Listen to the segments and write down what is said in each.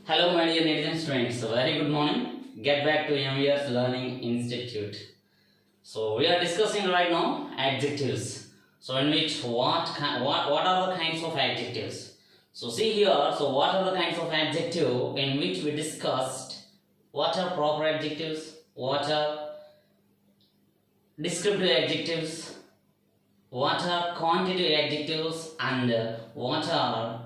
Hello, my dear ladies and students. Very good morning. Get back to MES Learning Institute. So we are discussing right now adjectives. So in which what are the kinds of adjectives? So see here. So what are the kinds of adjective in which we discussed? What are proper adjectives? What are descriptive adjectives? What are quantitative adjectives? And what are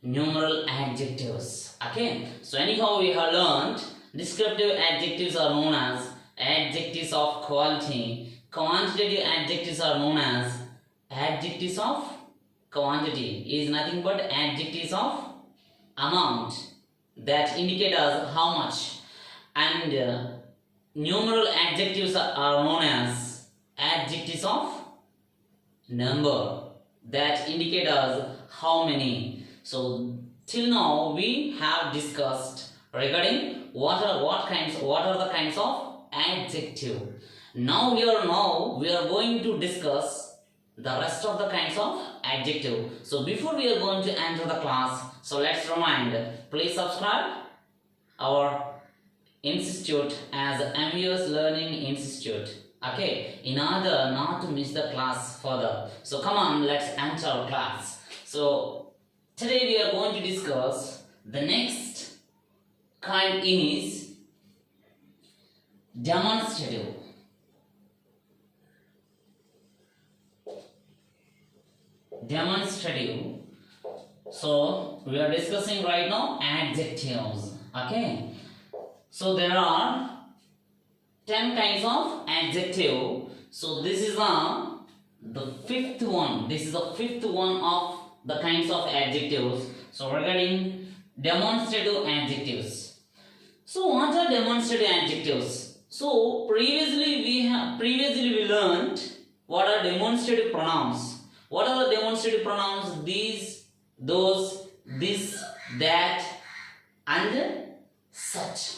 numeral adjectives? Okay, so anyhow we have learned descriptive adjectives are known as adjectives of quality, quantitative adjectives are known as adjectives of quantity, is nothing but adjectives of amount that indicate us how much, and numeral adjectives are known as adjectives of number that indicate us how many. So till now we have discussed regarding what are the kinds of adjective. Now we are going to discuss the rest of the kinds of adjective. So before we are going to enter the class, so let's remind, please subscribe our institute as MES Learning Institute. Okay, in order not to miss the class further. So come on, let's enter our class. So today we are going to discuss the next kind is demonstrative. Demonstrative. So we are discussing right now adjectives. Okay. So there are 10 kinds of adjective. So this is the fifth one. This is the fifth one of the kinds of adjectives. So regarding demonstrative adjectives. So what are demonstrative adjectives? So previously we learned what are demonstrative pronouns. What are the demonstrative pronouns? These, those, this, that, and such.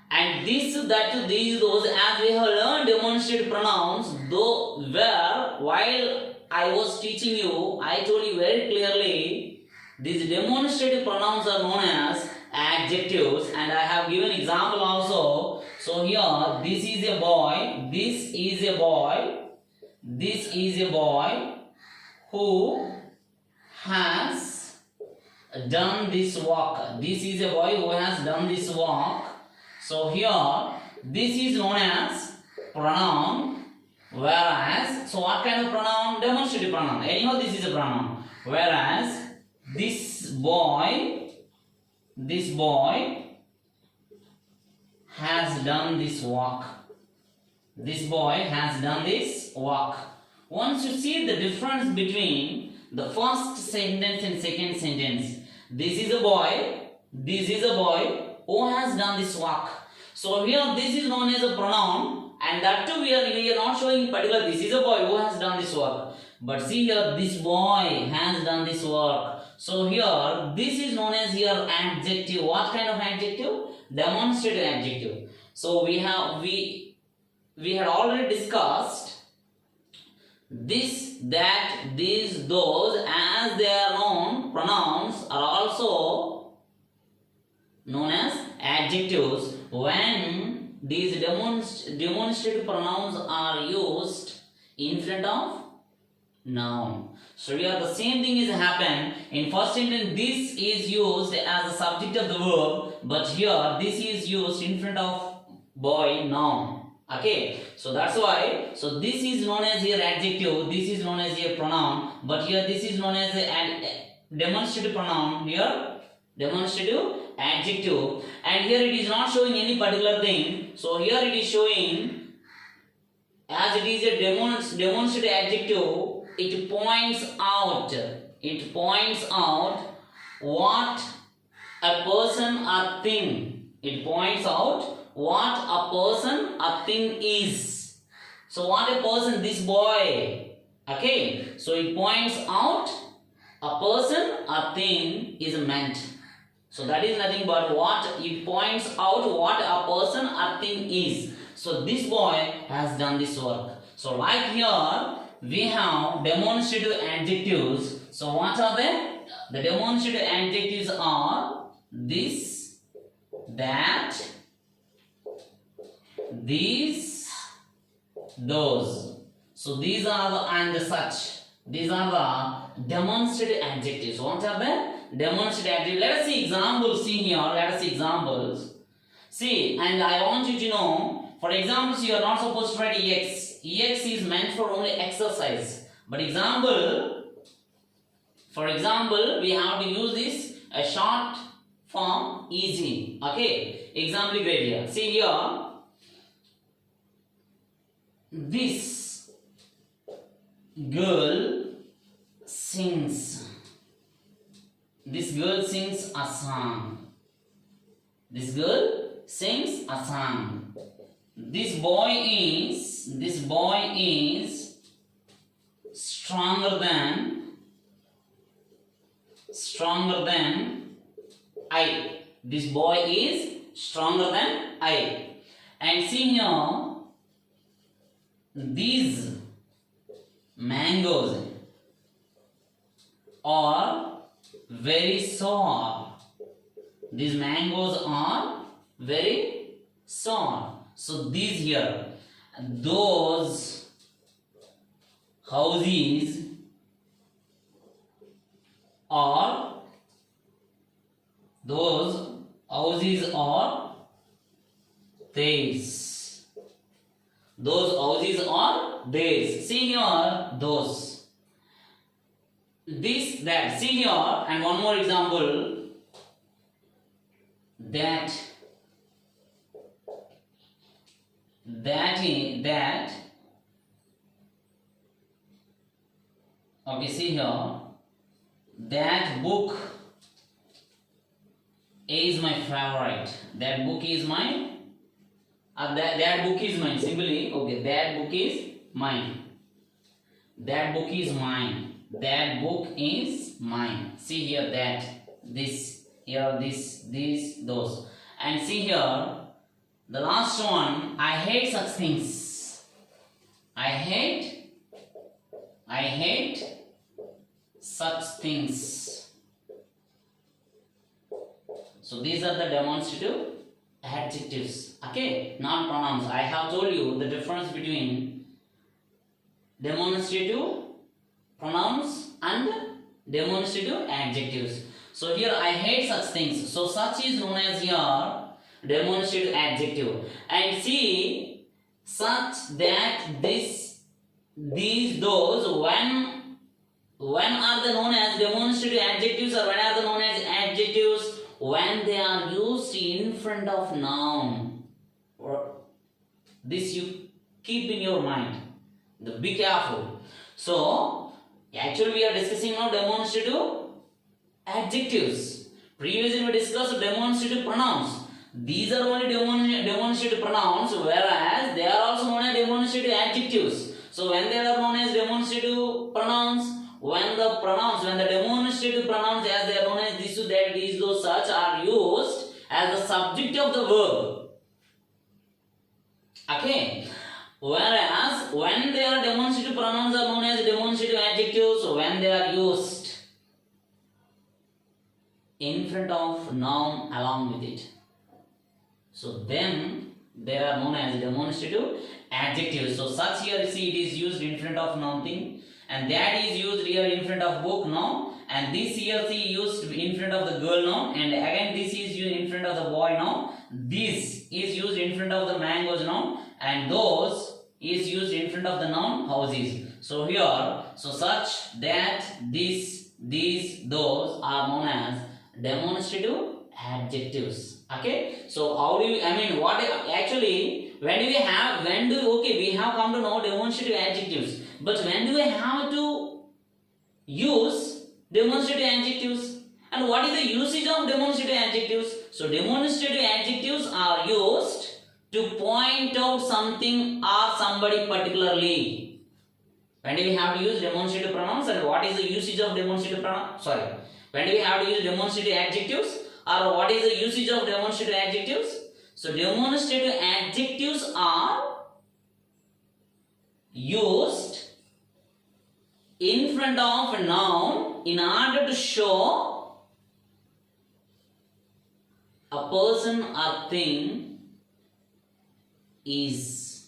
And this, that, these, those, as we have learned demonstrative pronouns, though where while I was teaching you, I told you very clearly, these demonstrative pronouns are known as adjectives, and I have given example also. So here, this is a boy, this is a boy, this is a boy who has done this walk. This is a boy who has done this walk. So here, this is known as pronoun, whereas, so what kind of pronoun? Demonstrative pronoun. Anyhow, this is a pronoun. Whereas, this boy has done this walk. This boy has done this walk. Once you see the difference between the first sentence and second sentence, this is a boy who has done this walk. So here this is known as a pronoun, and that too we are not showing particular this is a boy who has done this work. But see here, this boy has done this work. So here this is known as here adjective. What kind of adjective? Demonstrative adjective. So we had already discussed this, that, these, those, as they are known, pronouns are also known as adjectives when these demonstrative pronouns are used in front of noun. So here the same thing is happen. In first sentence, this is used as the subject of the verb, but here this is used in front of boy, noun. Okay, so that's why, so this is known as here adjective, this is known as here pronoun, but here this is known as a demonstrative pronoun, here demonstrative adjective, and here it is not showing any particular thing. So here it is showing, as it is a demonstrative adjective, it points out what a person or thing, it points out what a person or thing is. So what a person, this boy, okay, so it points out a person or thing is meant. So that is nothing but what it points out what a person or thing is. So this boy has done this work. So like here we have demonstrative adjectives. So what are they? The demonstrative adjectives are this, that, these, those. So these are the and such. These are the demonstrative adjectives. What are the demonstrative adjectives? Let us see examples. See here. Let us see examples. See, and I want you to know. For examples, you are not supposed to write ex. Ex is meant for only exercise. But for example, we have to use this a short form easy. Okay. Example great here. See here. This girl sings. This girl sings a song. This girl sings a song. This boy is stronger than I. This boy is stronger than I. And see here, these mangoes are very sour. These mangoes are very sour. So these here, those houses are theirs. Those houses are theirs. See here, those. This, that. See here, and one more example. That. Okay, see here. That book is my favorite. That book is mine. That book is mine. Simply, okay. That book is mine. That book is mine. That book is mine. See here, that, this, here, this, those. And see here, the last one. I hate such things. I hate such things. So these are the demonstrative adjectives. Okay, not pronouns. I have told you the difference between demonstrative pronouns and demonstrative adjectives. So here, I hate such things. So such is known as here demonstrative adjective. And see, such, that, this, these, those, when are they known as demonstrative adjectives, or when are they known as adjectives? When they are used in front of noun. Or this you keep in your mind. Be careful. So actually we are discussing now demonstrative adjectives. Previously we discussed demonstrative pronouns. These are only demonstrative pronouns, whereas they are also known as demonstrative adjectives. So when they are known as demonstrative pronouns, when the demonstrative pronouns, as they are known as this, that, these, those, such, are used as the subject of the verb. Okay. Whereas when they are demonstrative pronouns are known as demonstrative adjectives when they are used in front of noun along with it. So then they are known as demonstrative adjectives. So such here, see, it is used in front of noun thing, and that is used here in front of book noun, and this here, see, used in front of the girl noun, and again this is used in front of the boy noun. This is used in front of the mangoes noun, and those is used in front of the noun houses. So here, so such, that, this, these, those are known as demonstrative adjectives. Okay, so how do you, I mean, what actually, we have come to know demonstrative adjectives, but when do we have to use demonstrative adjectives, and what is the usage of demonstrative adjectives? So demonstrative adjectives are used to point out something or somebody particularly. When do we have to use demonstrative pronouns, and what is the usage of demonstrative pronouns? When do we have to use demonstrative adjectives, or what is the usage of demonstrative adjectives? So demonstrative adjectives are used in front of a noun in order to show a person or thing is.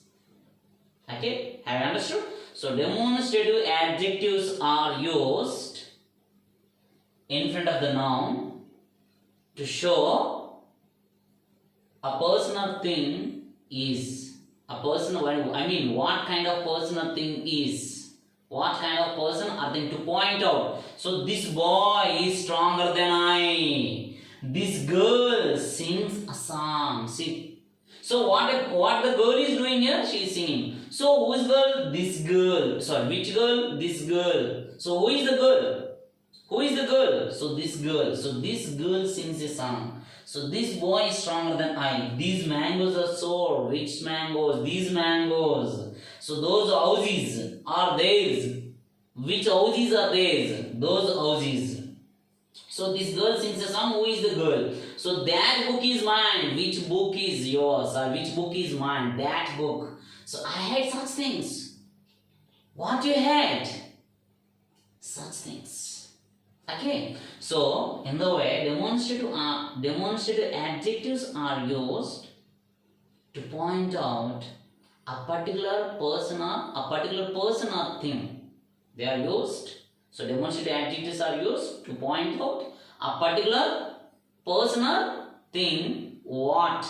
Okay, have you understood? So demonstrative adjectives are used in front of the noun to show a person or thing is. A person, I mean, what kind of person or thing is. What kind of person or thing, to point out. So this boy is stronger than I. This girl sings a song. See. So what the girl is doing here? She is singing. So who is girl? This girl. Sorry, which girl? This girl. So who is the girl? Who is the girl? So this girl. So this girl sings a song. So this boy is stronger than I. These mangoes are sour. Which mangoes? These mangoes. So those houses are theirs. Which houses are theirs? Those houses. So this girl sings a song. Who is the girl? So that book is mine. Which book is yours? Or which book is mine? That book. So I had such things. What you had? Such things. Okay. So in the way, demonstrative adjectives are used to point out a particular person or thing. They are used. So demonstrative adjectives are used to point out a particular person or thing, what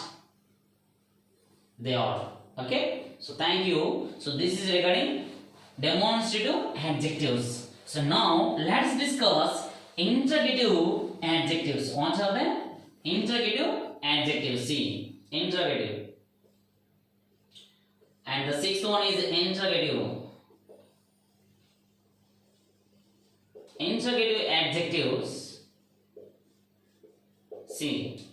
they are. Okay. So thank you. So this is regarding demonstrative adjectives. So now let's discuss interrogative adjectives. What are they? Interrogative adjectives. See, interrogative. And the sixth one is interrogative. Interrogative adjectives. See.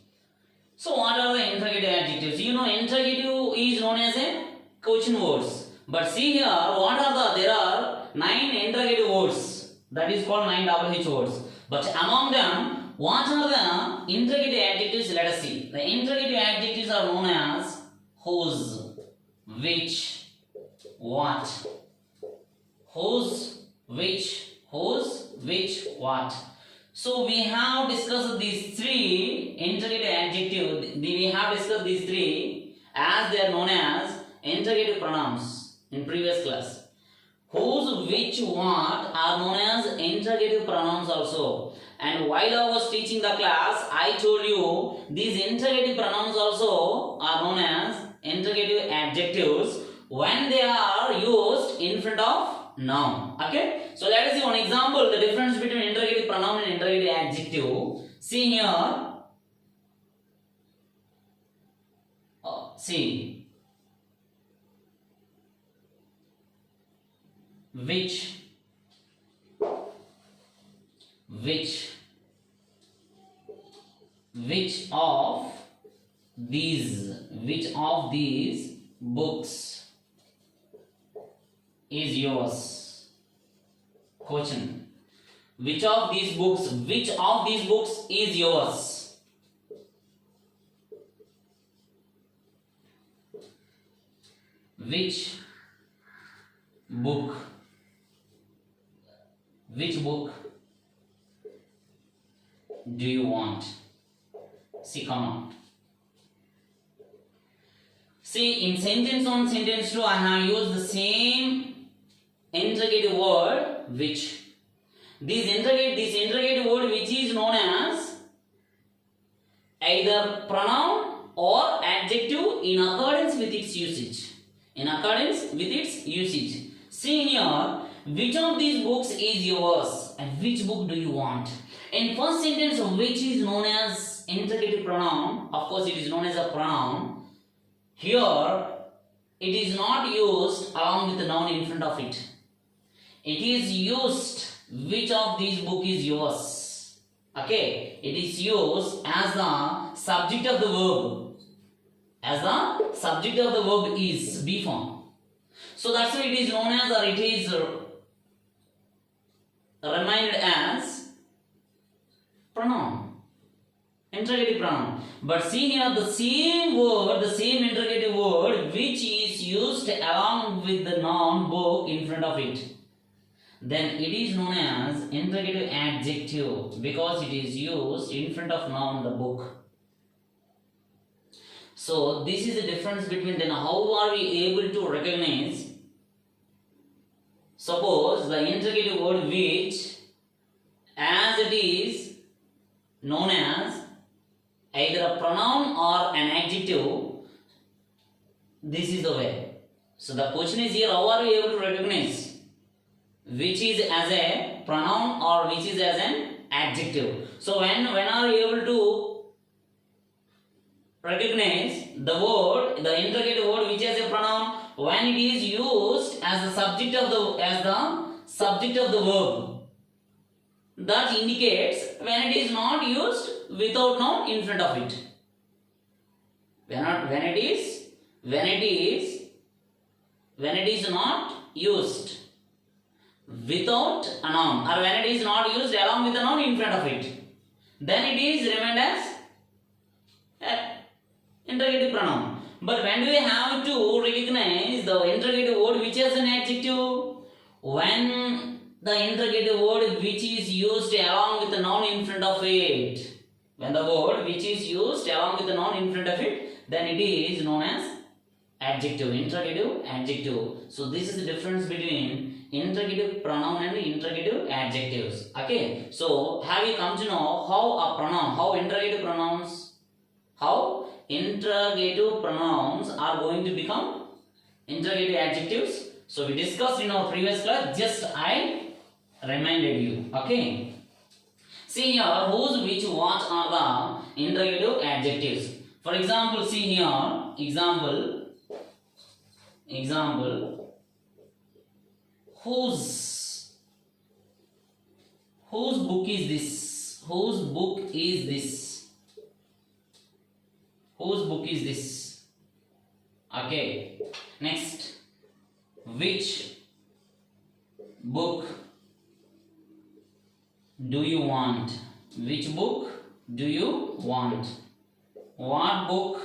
So what are the interrogative adjectives? You know, interrogative is known as a question words. But see here, what are there are 9 interrogative words. That is called 9 WH words. But among them, what are the interrogative adjectives? Let us see. The interrogative adjectives are known as whose, which, what. Whose, which, what. So we have discussed these 3 interrogative adjectives. We have discussed these 3 as they are known as interrogative pronouns in previous class. Whose, which, what are known as interrogative pronouns also. And while I was teaching the class, I told you these interrogative pronouns also are known as interrogative adjectives when they are used in front of noun. Okay. So let us see one example. The difference between interrogative pronoun and interrogative adjective. See here. See. Which of these books is yours? Question. Which of these books is yours? Which book do you want? See, come on. See, in sentence 1, sentence 2, I have used the same interrogative word which. This interrogative word which is known as either pronoun or adjective in accordance with its usage. See here, which of these books is yours and which book do you want? In first sentence, which is known as interrogative pronoun, of course it is known as a pronoun. Here, it is not used along with the noun in front of it. It is used, which of these book is yours? Okay, it is used as the subject of the verb. As the subject of the verb is be form. So that's why it is known as, or it is reminded as pronoun, interrogative pronoun. But see here, the same word, the same interrogative word which is used along with the noun book in front of it, then it is known as interrogative adjective because it is used in front of noun the book. So this is the difference between. Then how are we able to recognize? Suppose the interrogative word which, as it is known as either a pronoun or an adjective, this is the way. So the question is here, how are we able to recognize which is as a pronoun or which is as an adjective? So when are we able to recognize the word, the interrogative word which has a pronoun? When it is used as the subject of the verb. That indicates when it is not used without noun in front of it. When it is not used without a noun, or when it is not used along with a noun in front of it, then it is remained as interrogative pronoun. But when do we have to recognize the interrogative word which is an adjective? When the interrogative word which is used along with the noun in front of it. When the word which is used along with the noun in front of it, then it is known as adjective, interrogative adjective. So this is the difference between interrogative pronoun and interrogative adjectives. Okay, so have you come to know how interrogative pronouns are going to become interrogative adjectives? So we discussed in our previous class, just I reminded you. Okay, see here, whose, which, what are the interrogative adjectives. For example, see here, example, whose book is this? Whose book is this? Whose book is this? Okay, next, which book do you want? Which book do you want? What book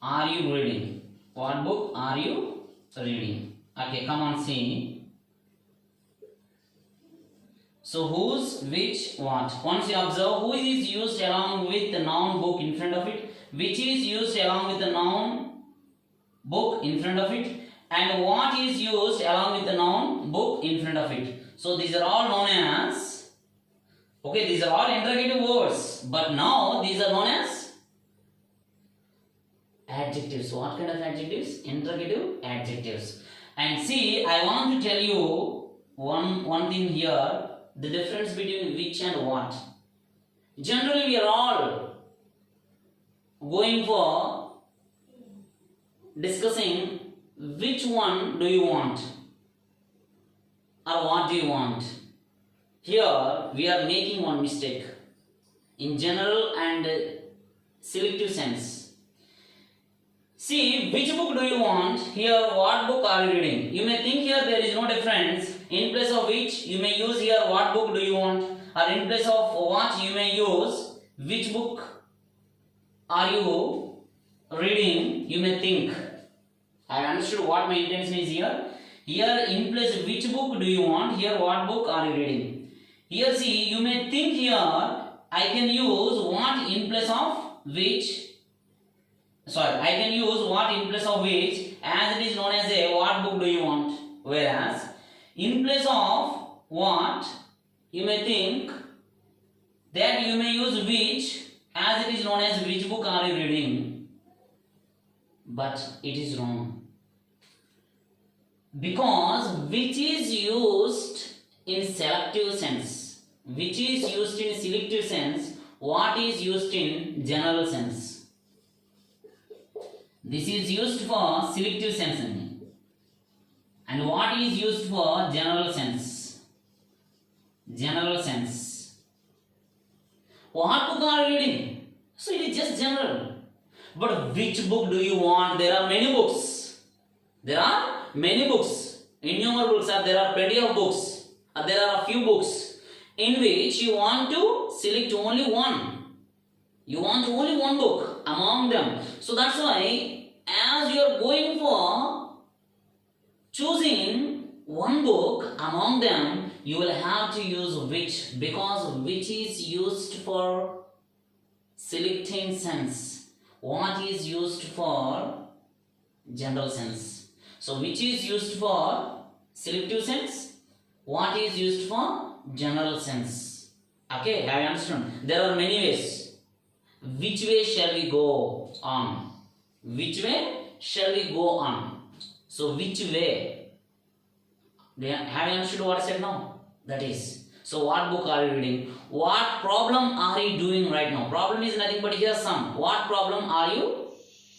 are you reading? What book are you reading? Okay, come on, see. So whose, which, what. Once you observe, who is used along with the noun book in front of it, which is used along with the noun book in front of it, and what is used along with the noun book in front of it. So these are all known as, okay, these are all interrogative words, but now these are known as adjectives. What kind of adjectives? Interrogative adjectives. And see, I want to tell you one thing here, the difference between which and what. Generally we are all going for discussing which one do you want or what do you want. Here we are making one mistake in general and selective sense. See, which book do you want? Here, what book are you reading? You may think here there is no difference. In place of which, you may use here what book do you want, or in place of what you may use which book are you reading. You may think. I understood what my intention is here. Here, in place of which book do you want? Here, what book are you reading? Here, see, you may think here I can use what in place of which. I can use what in place of which, as it is known as a what book do you want. Whereas in place of what, you may think that you may use which, as it is known as which book are you reading. But it is wrong, because which is used in selective sense, which is used in selective sense, what is used in general sense. This is used for selective sense only. And what is used for general sense? General sense. What book are you reading? So it is just general. But which book do you want? There are many books. There are many books. Innumerable books. There are plenty of books. There are a few books in which you want to select only one. You want only one book among them. So that's why, as you are going for choosing one book among them, you will have to use which, because which is used for selecting sense. What is used for general sense? So which is used for selective sense? What is used for general sense? Okay, have you understood? There are many ways. Which way shall we go on? Which way shall we go on? So which way? Have you understood what I said now? That is. So what book are you reading? What problem are you doing right now? Problem is nothing but here sum. What problem are you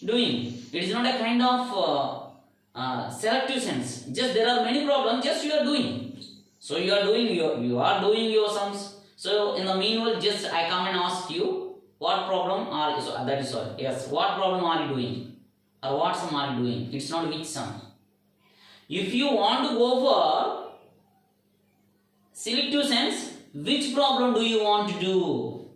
doing? It is not a kind of selective sense. Just there are many problems. Just you are doing. So you are doing your sums. So in the meanwhile, just I come and ask you, what problem are you? So that is all. Yes. What problem are you doing? Or what sum are you doing? It's not which sum. If you want to go for selective sense, which problem do you want to do?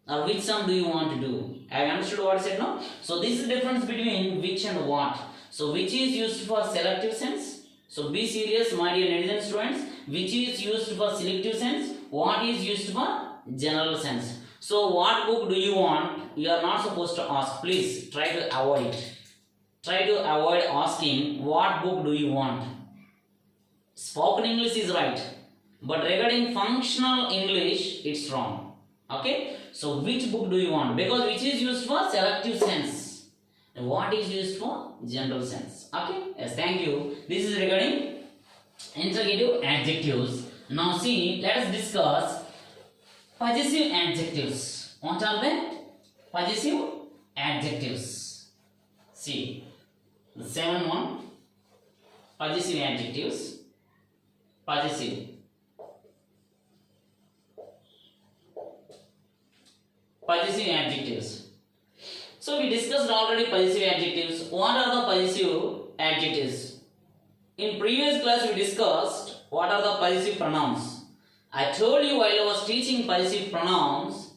Or which sum do you want to do? Have you understood what I said now? So this is the difference between which and what. So which is used for selective sense? So be serious, my dear netizen students. Which is used for selective sense? What is used for general sense? So what book do you want? You are not supposed to ask. Please try to avoid it. Try to avoid asking what book do you want. Spoken English is right, but regarding functional English, it's wrong. Okay? So which book do you want? Because which is used for selective sense. And what is used for general sense? Okay? Yes, thank you. This is regarding interrogative adjectives. Now see, let us discuss possessive adjectives. What are they? Possessive adjectives. See, the 7th one. Possessive adjectives. Possessive. Possessive adjectives. So we discussed already possessive adjectives. What are the possessive adjectives? In previous class we discussed what are the possessive pronouns. I told you while I was teaching possessive pronouns,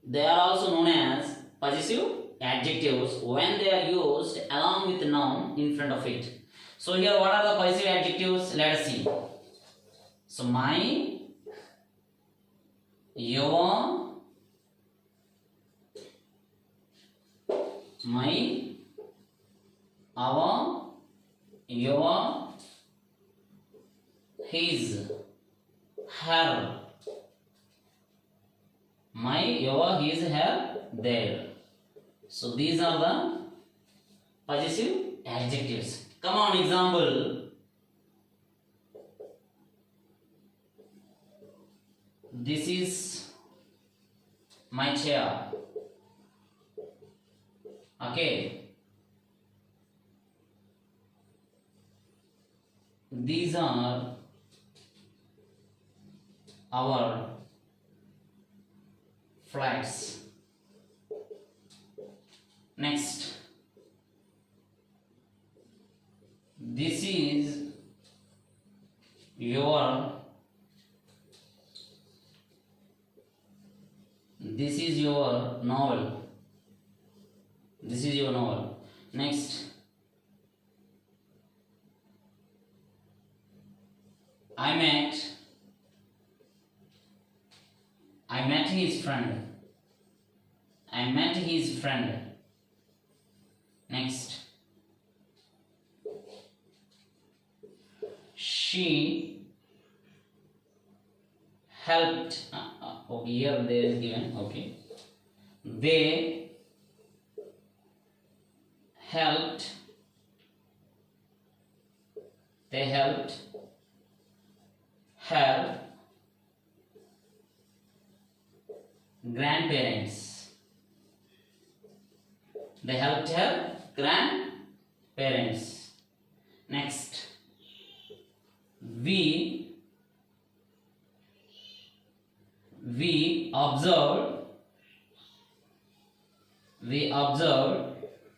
they are also known as possessive adjectives when they are used along with the noun in front of it. So here what are the possessive adjectives? Let us see. So my, your, my, our, your, his, her, my, your, his, her, their. So these are the possessive adjectives. Come on, example. This is my chair. Okay. These are our flats. Next. This is your novel. This is your novel. Next. I met his friend. I met his friend. Next. She helped. Okay, here there is given. Okay. They helped. They helped her grandparents. They helped her grandparents. Next. We observed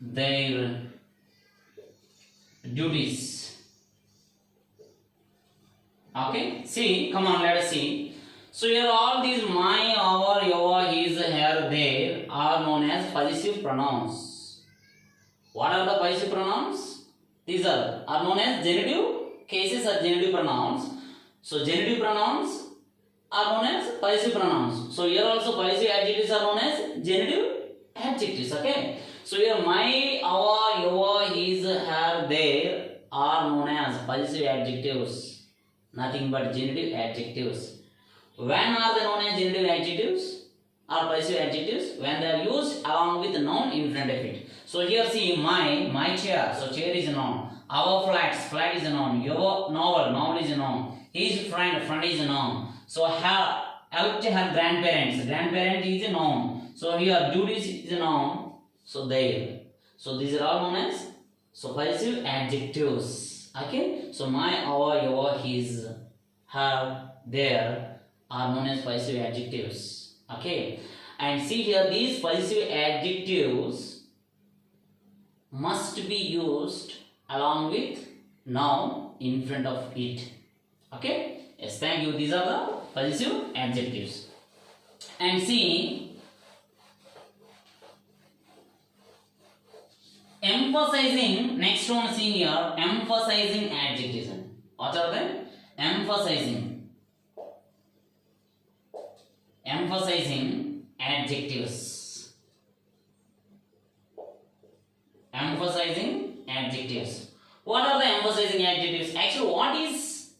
their duties. Okay, see, come on, let us see. So here all these my, our, your, his, her, their are known as possessive pronouns. What are the possessive pronouns? These are known as genitive cases or genitive pronouns. So genitive pronouns are known as possessive pronouns. So here also possessive adjectives are known as genitive adjectives. Okay. So here my, our, your, his, her, their are known as possessive adjectives. Nothing but genitive adjectives. When are they known as genitive adjectives or possessive adjectives? When they are used along with the noun in front of it. So here see my chair. So chair is a noun. Our flat is a noun. Your novel is a noun. His friend is a noun. So her grandparents is a noun. So here duties is a noun. So there. So these are all known as possessive adjectives. Okay. So my, our, your, his, her, their are known as possessive adjectives. Okay. And see here, these possessive adjectives must be used along with noun in front of it. Okay. Yes, thank you. These are the possessive adjectives. And see, emphasizing, next one see here, emphasizing adjectives. What are they? Emphasizing adjectives. Emphasizing adjectives. What are the emphasizing adjectives? Actually, what is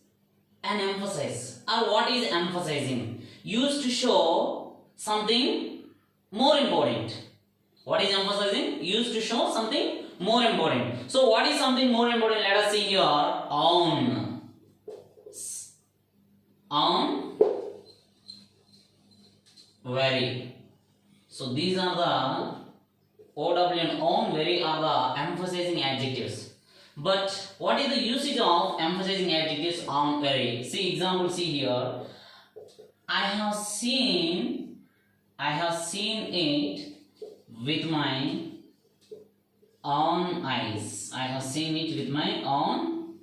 an emphasis or what is emphasizing? Used to show something more important. What is emphasizing? Used to show something more important. So what is something more important? Let us see here. On, very. So these are the OW and on, very are the emphasizing adjectives. But what is the usage of emphasizing adjectives on, very? See example, see here. I have seen it with my own eyes. I have seen it with my own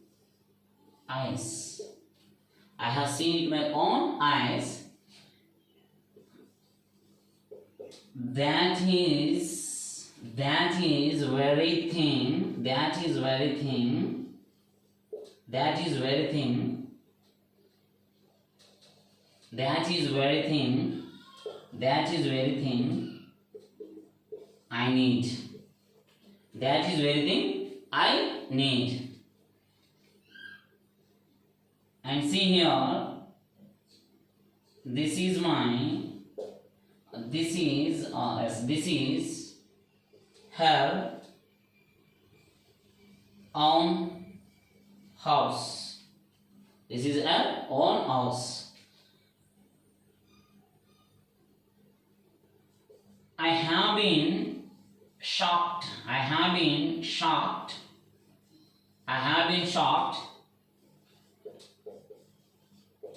eyes. I have seen it with my own eyes. That is very thing. That is very thing I need. That is very thing I need. And see here, this is her own house. This is her own house. I have been shocked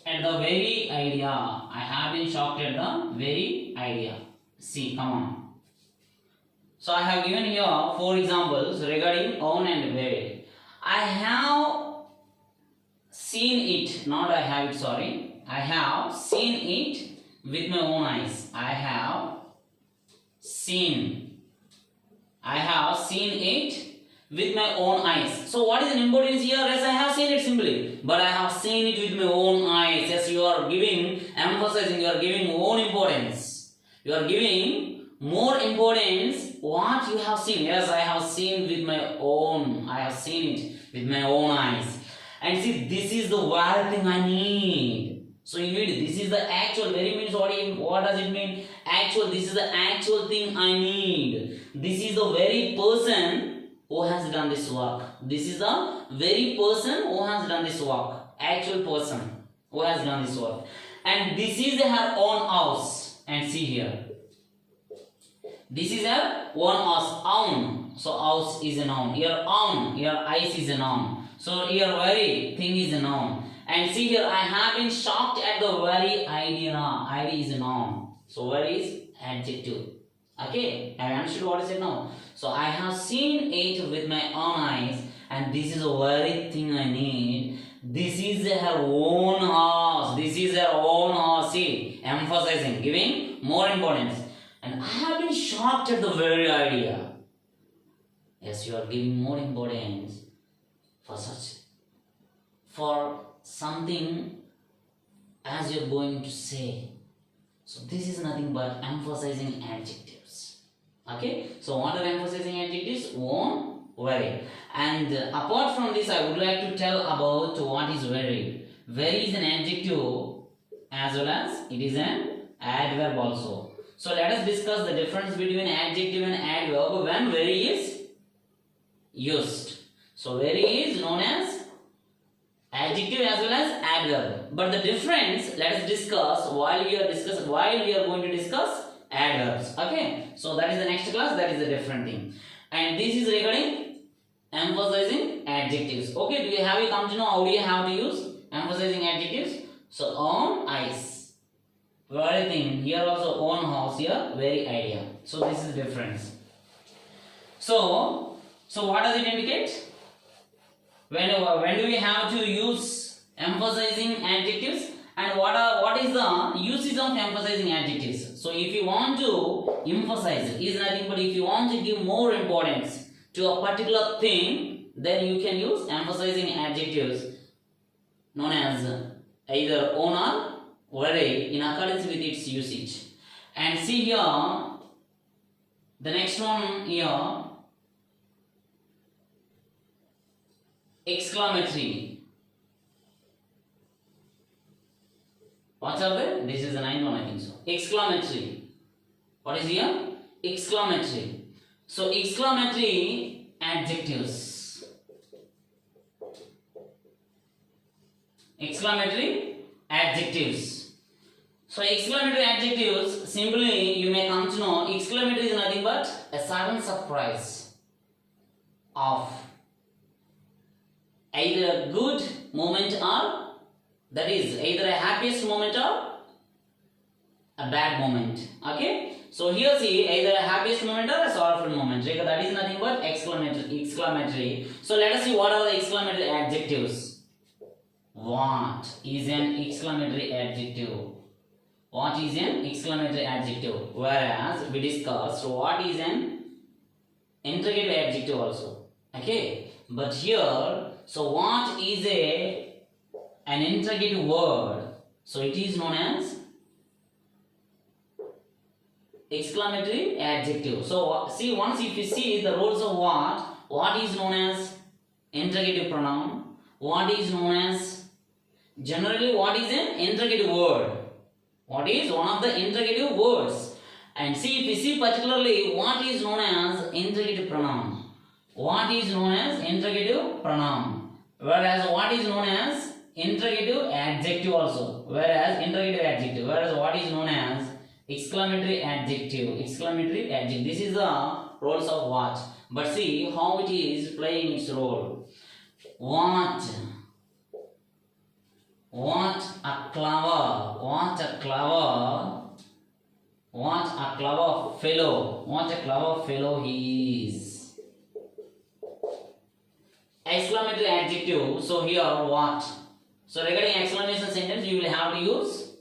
at the very idea. I have been shocked at the very idea. See, come on. So I have given here 4 examples regarding own and very. I have seen it, not I have it, sorry. I have seen it with my own eyes. I have seen it with my own eyes. So what is an importance here? Yes, I have seen it simply, but I have seen it with my own eyes. Yes, you are giving, emphasizing, you are giving own importance. You are giving more importance what you have seen. Yes, I have seen with my own. I have seen it with my own eyes. And see, this is the one thing I need. So you need, this is the actual, very means what does it mean? Actual, this is the actual thing I need. This is the very person who has done this work. This is the very person who has done this work. Actual person who has done this work. And this is her own house. And see here. This is her own house. Own. So house is a noun. Your own. Your eyes is a noun. So your very thing is a noun. And see here, I have been shocked at the very idea. Idea is a noun. So very is adjective. Okay, I understood what I said now. So I have seen it with my own eyes, and this is the very thing I need. This is her own house. This is her own house. See, emphasizing, giving more importance. And I have been shocked at the very idea. Yes, you are giving more importance for something as you're going to say. So this is nothing but emphasizing adjectives. Okay, so what are emphasizing adjectives? Own, very. And apart from this, I would like to tell about what is very. Very is an adjective as well as it is an adverb also. So let us discuss the difference between adjective and adverb when very is used. So very is known as adjective as well as adverb. But the difference, let us discuss while we are going to discuss adverbs. Okay, so that is the next class, that is a different thing. And this is regarding emphasizing adjectives. Okay, do you have come to know how do you have to use emphasizing adjectives? So on ice, very thing, here also on house, here very idea. So this is the difference. So what does it indicate? When do we have to use emphasizing adjectives, and what is the usage of emphasizing adjectives? So if you want to emphasize, is nothing but if you want to give more importance to a particular thing, then you can use emphasizing adjectives known as either on or very in accordance with its usage. And see here, the next one here, exclamatory. What are they? This is the 9th one, I think so. Exclamatory. What is here? Exclamatory. So exclamatory adjectives. Exclamatory adjectives. So exclamatory adjectives, simply you may come to know, exclamatory is nothing but a sudden surprise of either a good moment or, that is either a happiest moment or a bad moment. Okay, so here see either a happiest moment or a sorrowful moment. That is nothing but exclamatory. So let us see what are the exclamatory adjectives. What is an exclamatory adjective? What is an exclamatory adjective? Whereas we discussed what is an interrogative adjective also. Okay, but here, so what is an interrogative word? So it is known as exclamatory adjective. So see, once if you see the roles of what is known as interrogative pronoun, what is known as, generally what is an interrogative word? What is one of the interrogative words? And see, if you see particularly what is known as interrogative pronoun. What is known as interrogative pronoun, whereas what is known as interrogative adjective also, whereas what is known as exclamatory adjective. This is the roles of what, but see how it is playing its role. What a clever fellow he is. Exclamatory adjective. So here what? So regarding exclamation sentence, you will have to use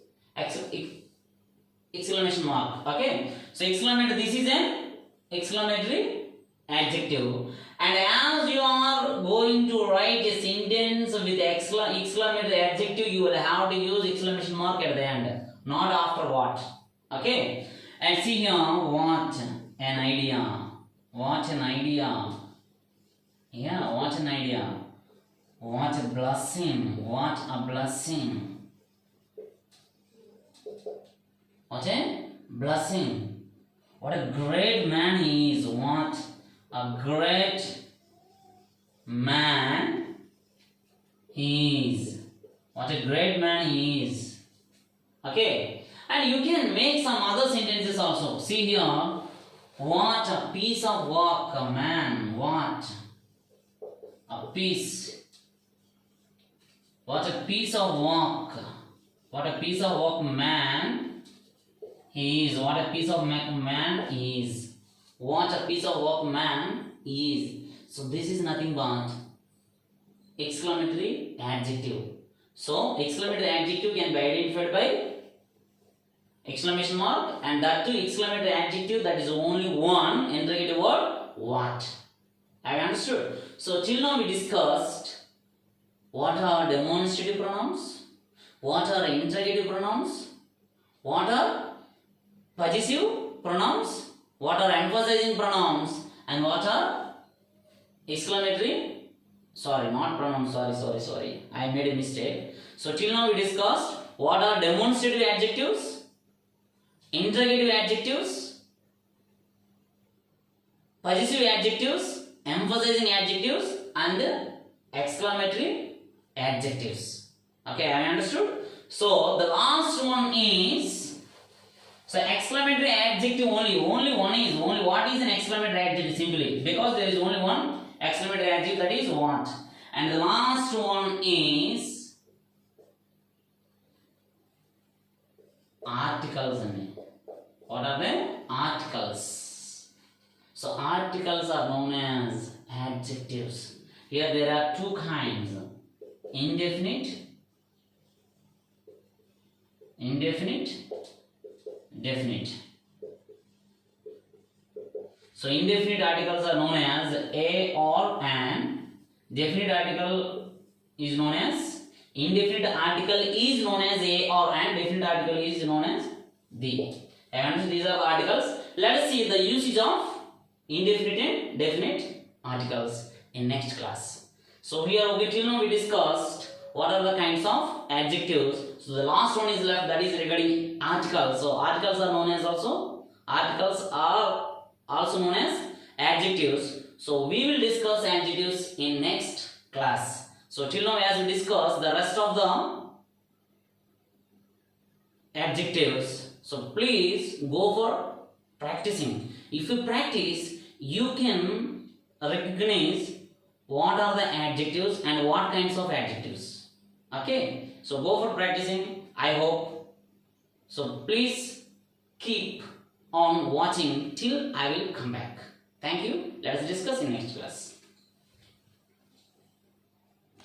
exclamation mark. Okay. So exclamatory. This is an exclamatory adjective. And as you are going to write a sentence with exclamatory adjective, you will have to use exclamation mark at the end, not after what. Okay. And see here, what an idea. What an idea. Yeah, what an idea. What a blessing. What a blessing. What a blessing. What a great man he is. What a great man he is. What a great man he is. Okay. And you can make some other sentences also. See here. What a piece of work, man. What a piece. What a piece of work. What a piece of work man he is. What a piece of man is. What a piece of work man is. So this is nothing but exclamatory adjective. So exclamatory adjective can be identified by exclamation mark, and that too exclamatory adjective, that is only one interrogative word, what. Have you understood? So till now we discussed what are demonstrative pronouns, what are interrogative pronouns, what are possessive pronouns, what are emphasizing pronouns, and what are exclamatory, sorry, not pronouns, sorry, I made a mistake. So till now we discussed what are demonstrative adjectives, interrogative adjectives, possessive adjectives, emphasizing adjectives, and exclamatory adjectives. Okay, I understood. So the last one is, so exclamatory adjective only what is an exclamatory adjective? Simply because there is only one exclamatory adjective, that is what. And the last one is articles. What are they? Articles. So articles are known as adjectives. Here there are two kinds: indefinite, definite. So indefinite articles are known as a, or, an. Definite article is known as, indefinite article is known as a or an. Definite article is known as the. And these are the articles. Let us see the usage of indefinite and definite articles in next class. So here, okay, till now we discussed what are the kinds of adjectives. So the last one is left, that is regarding articles. So articles are known as known as adjectives. So we will discuss adjectives in next class. So till now, as we discuss the rest of the adjectives, so please go for practicing. If you practice, you can recognize what are the adjectives and what kinds of adjectives. Okay, so go for practicing, I hope. So please keep on watching till I will come back. Thank you. Let us discuss in next class.